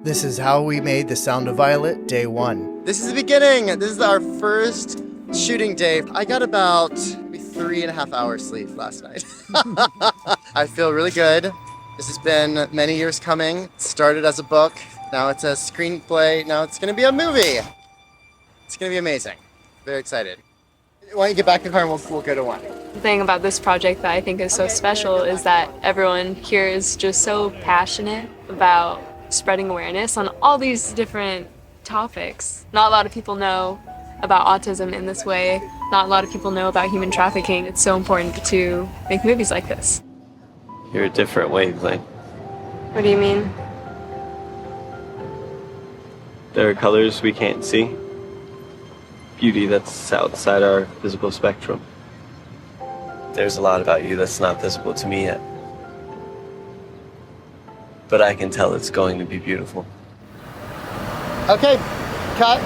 This is how we made The Sound of Violet, day 1. This is the beginning. This is our first shooting day. I got about 3.5 hours sleep last night. I feel really good. This has been many years coming. It started as a book. Now it's a screenplay. Now it's going to be a movie. It's going to be amazing. Very excited. Why don't you get back in the car and we'll go to one. The thing about this project that I think is so special is that everyone here is just so passionate about spreading awareness on all these different topics. Not a lot of people know about autism in this way. Not a lot of people know about human trafficking. It's so important to make movies like this. You're a different wavelength. What do you mean? There are colors we can't see. Beauty that's outside our visible spectrum. There's a lot about you that's not visible to me yet. But I can tell it's going to be beautiful. Okay, cut.